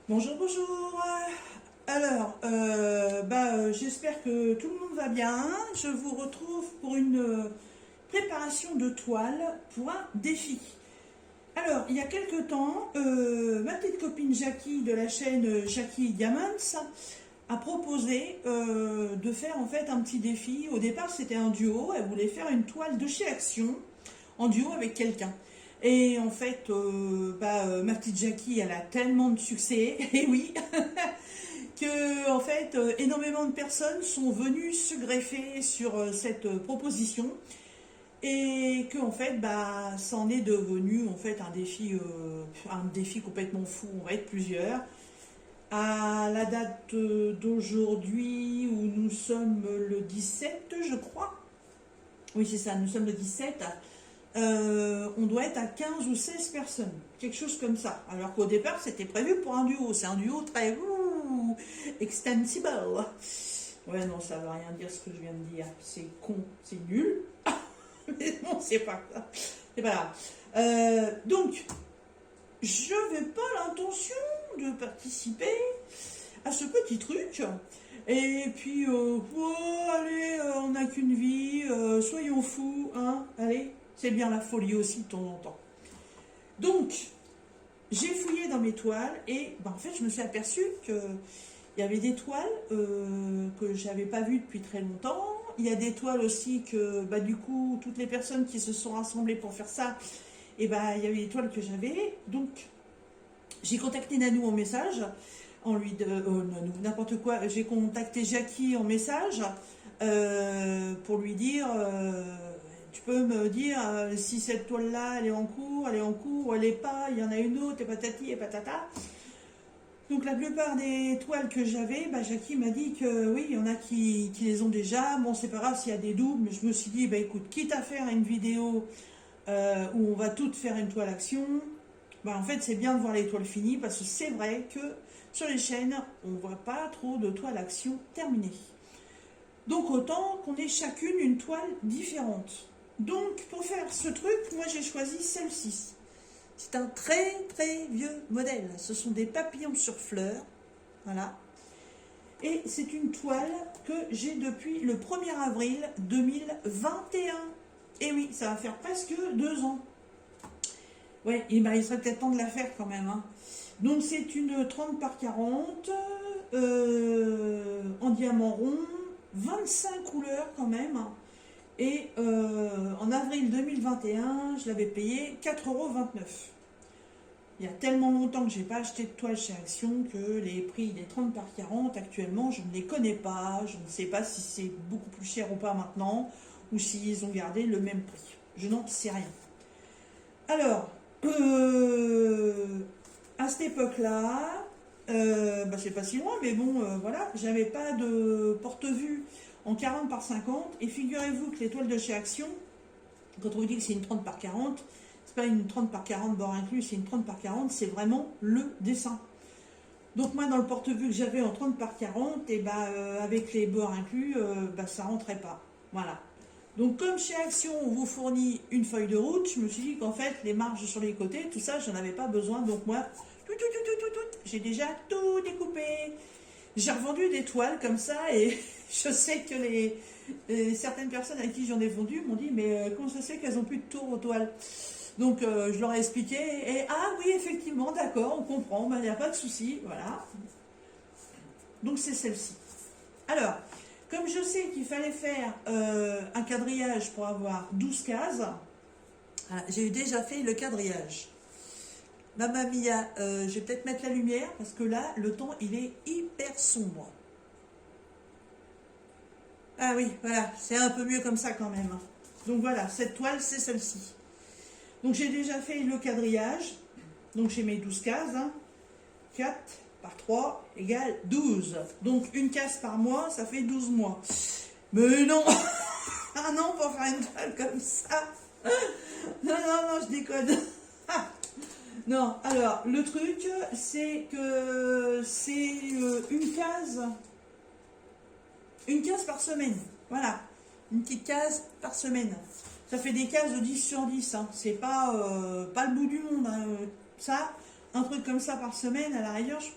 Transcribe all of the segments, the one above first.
Bonjour, bonjour. J'espère que tout le monde va bien. Je vous retrouve pour une préparation de toile pour un défi. Alors, il y a quelque temps, ma petite copine Jackie de la chaîne Jackie Diamonds a proposé de faire en fait un petit défi. Au départ, c'était un duo. Elle voulait faire une toile de chez Action en duo avec quelqu'un. Et en fait, ma petite Jackie, elle a tellement de succès, et oui, que en fait, énormément de personnes sont venues se greffer sur cette proposition, et que en fait, ça en est devenu en fait un défi complètement fou. On va être plusieurs. À la date d'aujourd'hui, où nous sommes le 17, je crois. Oui, c'est ça, nous sommes le 17. On doit être à 15 ou 16 personnes, quelque chose comme ça. Alors qu'au départ, c'était prévu pour un duo. C'est un duo très extensible. Ouais, non, ça veut rien dire ce que je viens de dire. C'est con, c'est nul. Mais bon, c'est pas grave. C'est pas grave. Donc, je n'avais pas l'intention de participer à ce petit truc. Et puis, allez, on n'a qu'une vie, soyons fous, hein, allez. C'est bien la folie aussi de temps en temps. Donc, j'ai fouillé dans mes toiles et en fait, je me suis aperçue qu'il y avait des toiles que je n'avais pas vues depuis très longtemps. Il y a des toiles aussi que, du coup, toutes les personnes qui se sont rassemblées pour faire ça, il y avait des toiles que j'avais. Donc, j'ai contacté Nanou en message, n'importe quoi. J'ai contacté Jackie en message pour lui dire... tu peux me dire si cette toile-là, elle est en cours, ou elle n'est pas, il y en a une autre, et patati et patata. Donc la plupart des toiles que j'avais, Jackie m'a dit que oui, il y en a qui les ont déjà. Bon, c'est pas grave s'il y a des doubles, mais je me suis dit, écoute, quitte à faire une vidéo où on va toutes faire une toile action, en fait, c'est bien de voir les toiles finies, parce que c'est vrai que sur les chaînes, on ne voit pas trop de toiles action terminées. Donc autant qu'on ait chacune une toile différente. Donc, pour faire ce truc, moi j'ai choisi celle-ci. C'est un très très vieux modèle. Ce sont des papillons sur fleurs. Voilà. Et c'est une toile que j'ai depuis le 1er avril 2021. Et oui, ça va faire presque 2 ans. Ouais, et il serait peut-être temps de la faire quand même. Hein. Donc, c'est une 30 par 40 en diamant rond. 25 couleurs quand même. Et en avril 2021, je l'avais payé 4,29 €. Il y a tellement longtemps que je n'ai pas acheté de toile chez Action que les prix des 30 par 40 actuellement, je ne les connais pas. Je ne sais pas si c'est beaucoup plus cher ou pas maintenant, ou s'ils ont gardé le même prix. Je n'en sais rien. Alors, à cette époque-là, c'est pas si loin, mais bon, voilà, j'avais pas de porte-vue en 40 par 50, et figurez-vous que les toiles de chez Action, quand on vous dit que c'est une 30 par 40, c'est pas une 30 par 40 bord inclus, c'est une 30 par 40, c'est vraiment le dessin. Donc moi, dans le porte-vue que j'avais en 30 par 40, et avec les bords inclus, ça rentrait pas. Voilà. Donc comme chez Action, on vous fournit une feuille de route, je me suis dit qu'en fait, les marges sur les côtés, tout ça, j'en avais pas besoin. Donc moi, j'ai déjà tout découpé. J'ai revendu des toiles comme ça, et je sais que certaines personnes à qui j'en ai vendu m'ont dit, mais comment ça se fait qu'elles n'ont plus de tour aux toiles? Donc je leur ai expliqué, et ah oui, effectivement, d'accord, on comprend, il n'y a pas de souci, voilà. Donc c'est celle-ci. Alors, comme je sais qu'il fallait faire un quadrillage pour avoir 12 cases, j'ai déjà fait le quadrillage. Mamma mia, je vais peut-être mettre la lumière, parce que là, le temps, il est hyper sombre. Ah oui, voilà, c'est un peu mieux comme ça quand même. Donc voilà, cette toile, c'est celle-ci. Donc j'ai déjà fait le quadrillage. Donc j'ai mes 12 cases. 4 par 3 égale 12. Donc une case par mois, ça fait 12 mois. Mais non. Ah non, pour faire une toile comme ça. Non, je déconne. Non, alors le truc, c'est que c'est une case par semaine. Voilà, une petite case par semaine. Ça fait des cases de 10 sur 10. Hein. C'est pas le bout du monde. Hein. Ça, un truc comme ça par semaine, à la rigueur, je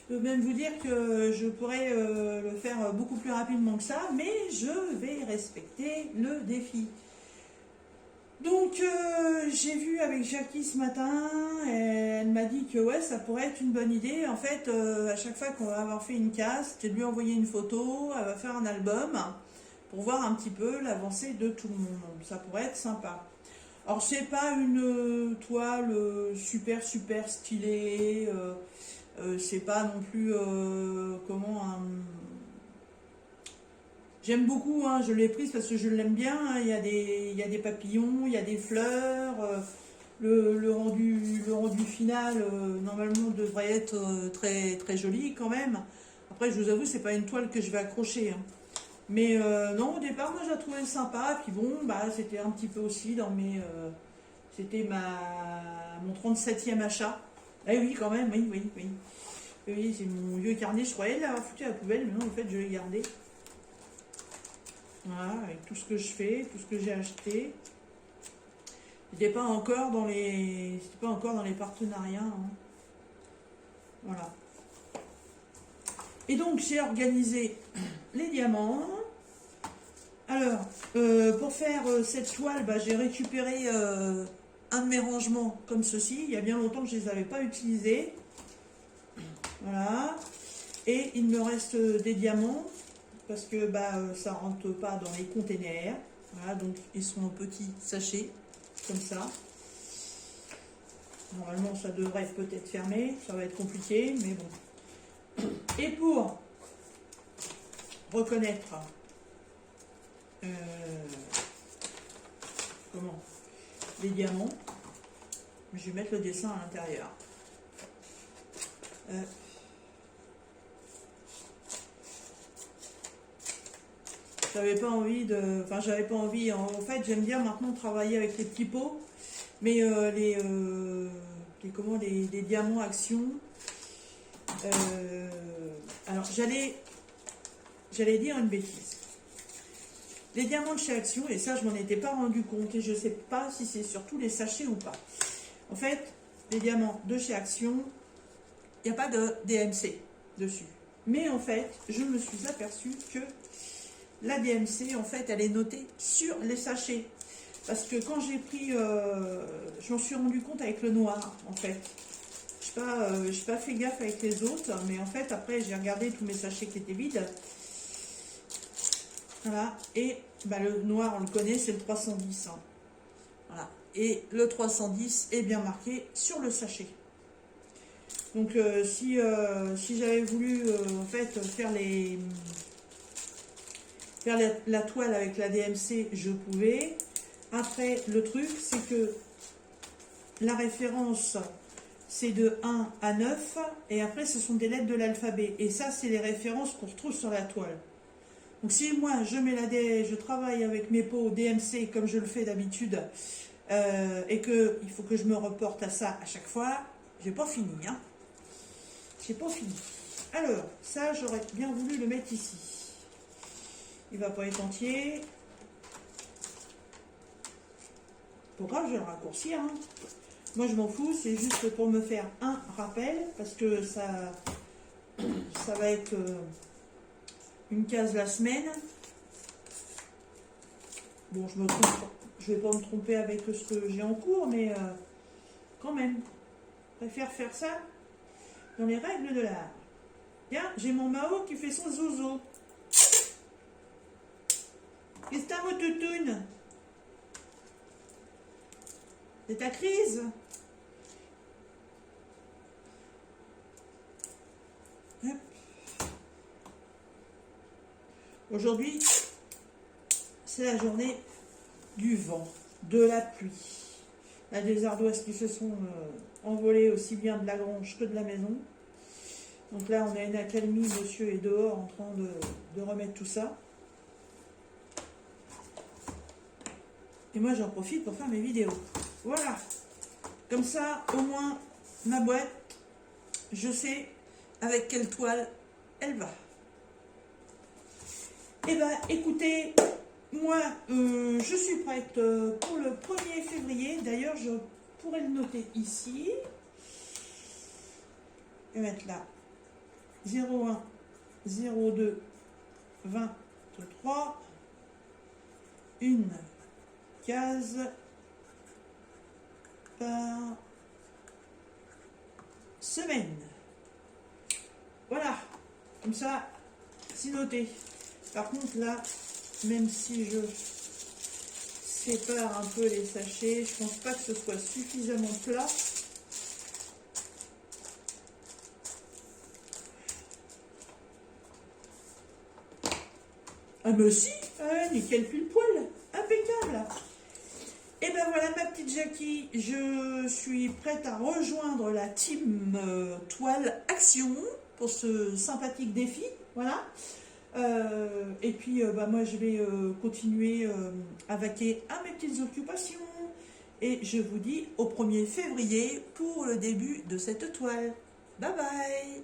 peux même vous dire que je pourrais le faire beaucoup plus rapidement que ça, mais je vais respecter le défi. Donc j'ai vu avec Jackie ce matin, et elle m'a dit que ouais, ça pourrait être une bonne idée. En fait, à chaque fois qu'on va avoir fait une case, je vais lui envoyer une photo, elle va faire un album pour voir un petit peu l'avancée de tout le monde. Ça pourrait être sympa. Alors c'est pas une toile super stylée, c'est pas non plus comment un... J'aime beaucoup, hein, je l'ai prise parce que je l'aime bien, hein. Il y a des papillons, il y a des fleurs. Le rendu final, normalement, devrait être très joli quand même. Après, je vous avoue, c'est pas une toile que je vais accrocher, hein. Mais non, au départ, moi, je la trouvais sympa. Puis bon, bah, c'était un petit peu aussi dans mes... c'était mon 37e achat. Eh oui, quand même, oui. Oui, c'est mon vieux carnet, je croyais l'avoir foutu à la poubelle, mais non, en fait, je l'ai gardé. Voilà, avec tout ce que je fais, tout ce que j'ai acheté. C'était pas encore dans les partenariats, hein. Voilà. Et donc j'ai organisé les diamants. Alors, pour faire cette toile, bah, j'ai récupéré un de mes rangements comme ceci. Il y a bien longtemps que je les avais pas utilisés. Voilà. Et il me reste des diamants, parce que bah, ça rentre pas dans les containers. Voilà, donc ils sont en petits sachets, comme ça. Normalement, ça devrait peut-être fermer, ça va être compliqué, mais bon. Et pour reconnaître comment les diamants, je vais mettre le dessin à l'intérieur. J'avais pas envie de... Enfin, j'avais pas envie... En fait, j'aime bien maintenant travailler avec les petits pots. Mais les diamants Action... alors, j'allais dire une bêtise. Les diamants de chez Action, et ça, je m'en étais pas rendu compte. Et je sais pas si c'est sur tous les sachets ou pas. En fait, les diamants de chez Action, il n'y a pas de DMC dessus. Mais en fait, je me suis aperçue que la DMC, en fait, elle est notée sur les sachets. Parce que quand j'ai pris, je m'en suis rendu compte avec le noir, en fait. Je n'ai pas fait gaffe avec les autres, mais en fait, après, j'ai regardé tous mes sachets qui étaient vides. Voilà. Et bah, le noir, on le connaît, c'est le 310. Hein. Voilà. Et le 310 est bien marqué sur le sachet. Donc, si j'avais voulu, en fait, faire la toile avec la DMC, je pouvais. Après, le truc, c'est que la référence, c'est de 1 à 9, et après, ce sont des lettres de l'alphabet. Et ça, c'est les références qu'on retrouve sur la toile. Donc, si moi, je travaille avec mes pots DMC, comme je le fais d'habitude, et qu'il faut que je me reporte à ça à chaque fois, j'ai pas fini, hein. J'ai pas fini. Alors, ça, j'aurais bien voulu le mettre ici. Il va pas être entier. Pour grave, je vais le raccourcir, hein. Moi, je m'en fous, c'est juste pour me faire un rappel, parce que ça va être une case la semaine. Bon, je vais pas me tromper avec ce que j'ai en cours, mais quand même, je préfère faire ça dans les règles de l'art. Tiens, j'ai mon Mao qui fait son zozo. Qu'est-ce que t'as, mon toutoune? C'est ta crise? Hop. Aujourd'hui, c'est la journée du vent, de la pluie. Il y a des ardoises qui se sont envolées aussi bien de la grange que de la maison. Donc là, on a une accalmie, monsieur est dehors en train de remettre tout ça. Et moi, j'en profite pour faire mes vidéos. Voilà. Comme ça, au moins, ma boîte, je sais avec quelle toile elle va. Eh bien, écoutez, moi, je suis prête pour le 1er février. D'ailleurs, je pourrais le noter ici. Je vais mettre là 0,1, 0,2, 23, une case par semaine. Voilà, comme ça, c'est noté. Par contre, là, même si je sépare un peu les sachets, je pense pas que ce soit suffisamment plat. Ah mais si, nickel pile poil, impeccable. Et ben voilà ma petite Jackie, je suis prête à rejoindre la team toile action pour ce sympathique défi, voilà. Et puis bah, moi je vais continuer à vaquer à mes petites occupations et je vous dis au 1er février pour le début de cette toile. Bye bye.